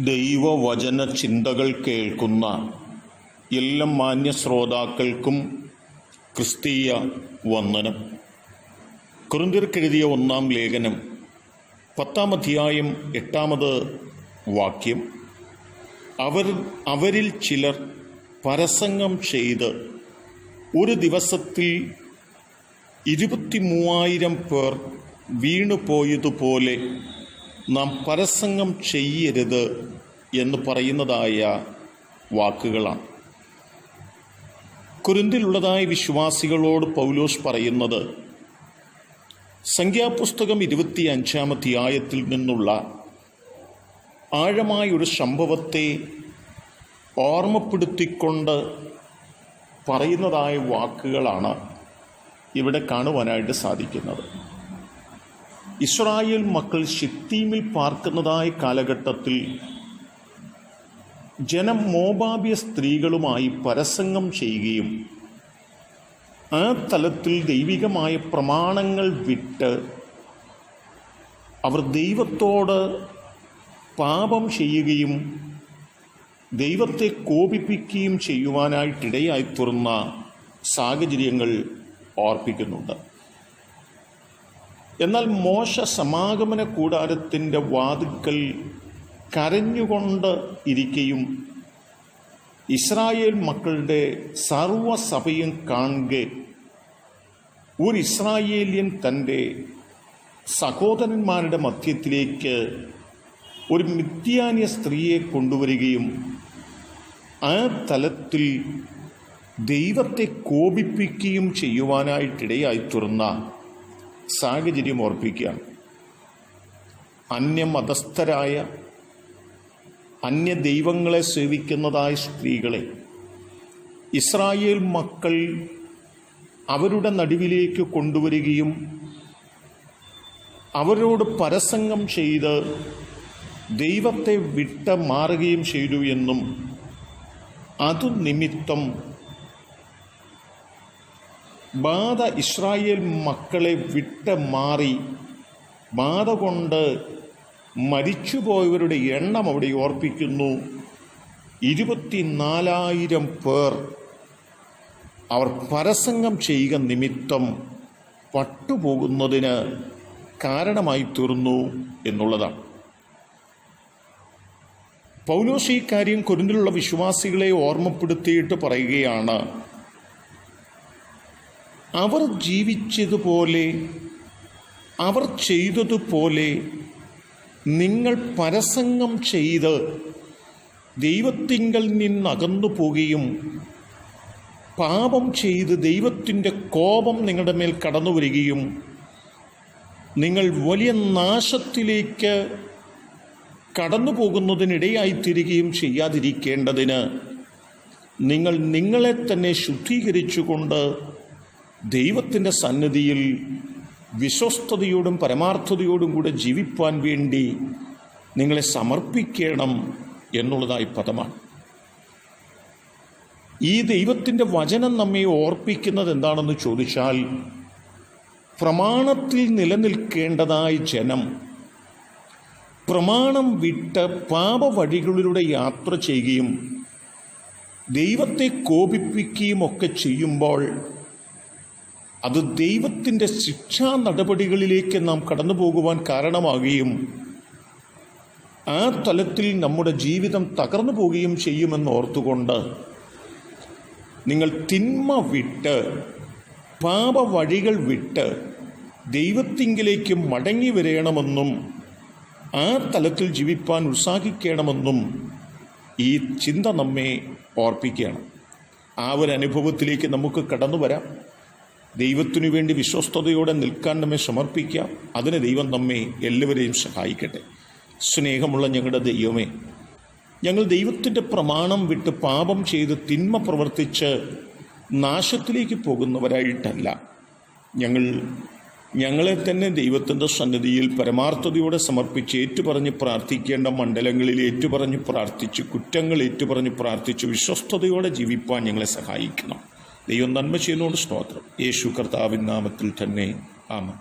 ദൈവവചന ചിന്തകൾ കേൾക്കുന്ന എല്ലാ മാന്യ ശ്രോതാക്കൾക്കും ക്രിസ്തീയ വന്ദനം. കൊരിന്ത്യർക്കെഴുതിയ 1-ാം ലേഖനം 10-ാം അധ്യായം 8-ാമത് വാക്യം, അവരിൽ ചിലർ പരസംഗം ചെയ്ത് ഒരു ദിവസത്തിൽ 23,000 പേർ വീണുപോയതുപോലെ നാം പരസംഗം ചെയ്യരുത് എന്ന് പറയുന്നതായ വാക്കുകളാണ്. കൊരിന്തിലുള്ളതായ വിശ്വാസികളോട് പൗലോസ് പറയുന്നത് സംഖ്യാപുസ്തകം 25-ാം അധ്യായത്തിൽ നിന്നുള്ള ആഴമായൊരു സംഭവത്തെ ഓർമ്മപ്പെടുത്തിക്കൊണ്ട് പറയുന്നതായ വാക്കുകളാണ് ഇവിടെ കാണുവാനായിട്ട് സാധിക്കുന്നത്. ഇസ്രായേൽ മക്കൾ ശിത്തീമിൽ പാർക്കുന്നതായ കാലഘട്ടത്തിൽ ജനം മോവാബ്യ സ്ത്രീകളുമായി പരസംഗം ചെയ്യുകയും ആ തലത്തിൽ ദൈവികമായ പ്രമാണങ്ങൾ വിട്ട് അവർ ദൈവത്തോട് പാപം ചെയ്യുകയും ദൈവത്തെ കോപിപ്പിക്കുകയും ചെയ്യുവാനായിട്ടിടയായിത്തീർന്ന സാഹചര്യങ്ങൾ ഓർപ്പിക്കുന്നുണ്ട്. എന്നാൽ മോശ സമാഗമന കൂടാരത്തിൻ്റെ വാതിൽക്കൽ കരഞ്ഞുകൊണ്ട് ഇരിക്കുകയും ഇസ്രായേൽ മക്കളുടെ സർവ്വസഭയും കാണുക ഒരു ഇസ്രായേല്യൻ തൻ്റെ സഹോദരന്മാരുടെ മധ്യത്തിലേക്ക് ഒരു മിദ്യാന്യ സ്ത്രീയെ കൊണ്ടുവരികയും ആ തലത്തിൽ ദൈവത്തെ കോപിപ്പിക്കുകയും ചെയ്യുവാനായിട്ടിടയായിത്തീർന്ന സാഹചര്യം ഓർപ്പിക്കുകയാണ്. അന്യമതസ്ഥരായ അന്യ ദൈവങ്ങളെ സേവിക്കുന്നതായ സ്ത്രീകളെ ഇസ്രായേൽ മക്കൾ അവരുടെ നടുവിലേക്ക് കൊണ്ടുവരികയും അവരോട് പരസംഗം ചെയ്ത് ദൈവത്തെ വിട്ട് മാറുകയും ചെയ്തു എന്നും അതു നിമിത്തം ബാധ ഇസ്രായേൽ മക്കളെ വിട്ട് മാറി ബാധ കൊണ്ട് മരിച്ചുപോയവരുടെ എണ്ണം അവിടെ ഓർപ്പിക്കുന്നു. 24,000 പേർ അവർ പരസംഗം ചെയ്യുക നിമിത്തം പട്ടുപോകുന്നതിന് കാരണമായി തീർന്നു എന്നുള്ളതാണ്. പൗലോസ് ഈ കാര്യം കൊരിന്തിലുള്ള വിശ്വാസികളെ ഓർമ്മപ്പെടുത്തിയിട്ട് പറയുകയാണ്, അവർ ജീവിച്ചതുപോലെ അവർ ചെയ്തതുപോലെ നിങ്ങൾ പരസംഗം ചെയ്ത് ദൈവത്തിങ്കൽ നിന്നകന്നു പോവുകയും പാപം ചെയ്ത് ദൈവത്തിൻ്റെ കോപം നിങ്ങളുടെ മേൽ കടന്നു വരികയും നിങ്ങൾ വലിയ നാശത്തിലേക്ക് കടന്നു പോകുന്നതിനിടയായിത്തീരുകയും ചെയ്യാതിരിക്കേണ്ടതിന് നിങ്ങൾ നിങ്ങളെ തന്നെ ശുദ്ധീകരിച്ചുകൊണ്ട് ദൈവത്തിൻ്റെ സന്നിധിയിൽ വിശ്വസ്തയോടും പരമാർത്ഥതയോടും കൂടെ ജീവിപ്പാൻ വേണ്ടി നിങ്ങളെ സമർപ്പിക്കണം എന്നുള്ളതായി പദമാണ്. ഈ ദൈവത്തിൻ്റെ വചനം നമ്മെ ഓർപ്പിക്കുന്നത് എന്താണെന്ന് ചോദിച്ചാൽ, പ്രമാണത്തിൽ നിലനിൽക്കേണ്ടതായ ജനം പ്രമാണം വിട്ട് പാപവഴികളിലൂടെ യാത്ര ചെയ്യുകയും ദൈവത്തെ കോപിപ്പിക്കുകയും ഒക്കെ ചെയ്യുമ്പോൾ അത് ദൈവത്തിൻ്റെ ശിക്ഷാ നടപടികളിലേക്ക് നാം കടന്നു പോകുവാൻ കാരണമാകുകയും ആ തലത്തിൽ നമ്മുടെ ജീവിതം തകർന്നു പോവുകയും ചെയ്യുമെന്ന് ഓർത്തുകൊണ്ട് നിങ്ങൾ തിന്മ വിട്ട് പാപവഴികൾ വിട്ട് ദൈവത്തിങ്കിലേക്ക് മടങ്ങി വരണമെന്നും ആ തലത്തിൽ ജീവിപ്പാൻ ഉത്സാഹിക്കണമെന്നും ഈ ചിന്ത നമ്മെ ഓർപ്പിക്കുകയാണ്. ആ ഒരു അനുഭവത്തിലേക്ക് നമുക്ക് കടന്നു വരാം. ദൈവത്തിനു വേണ്ടി വിശ്വസ്തയോടെ നിൽക്കാൻ നമ്മെ സമർപ്പിക്കാം. അതിന് ദൈവം നമ്മെ എല്ലാവരെയും സഹായിക്കട്ടെ. സ്നേഹമുള്ള ഞങ്ങളുടെ ദൈവമേ, ഞങ്ങൾ ദൈവത്തിൻ്റെ പ്രമാണം വിട്ട് പാപം ചെയ്ത് തിന്മ പ്രവർത്തിച്ച് നാശത്തിലേക്ക് പോകുന്നവരായിട്ടല്ല, ഞങ്ങളെ തന്നെ ദൈവത്തിൻ്റെ സന്നിധിയിൽ പരമാർത്ഥതയോടെ സമർപ്പിച്ച് ഏറ്റുപറഞ്ഞ് പ്രാർത്ഥിക്കേണ്ട മണ്ഡലങ്ങളിൽ ഏറ്റുപറഞ്ഞ് പ്രാർത്ഥിച്ച്, കുറ്റങ്ങൾ ഏറ്റുപറഞ്ഞ് പ്രാർത്ഥിച്ച് വിശ്വസ്തയോടെ ജീവിപ്പാൻ ഞങ്ങളെ സഹായിക്കണം. ദൈവം നന്മ ചെയ്യുന്നതോട് സ്തോത്രം. യേശു കർത്താവിൻ നാമത്തിൽ തന്നെ ആമേൻ.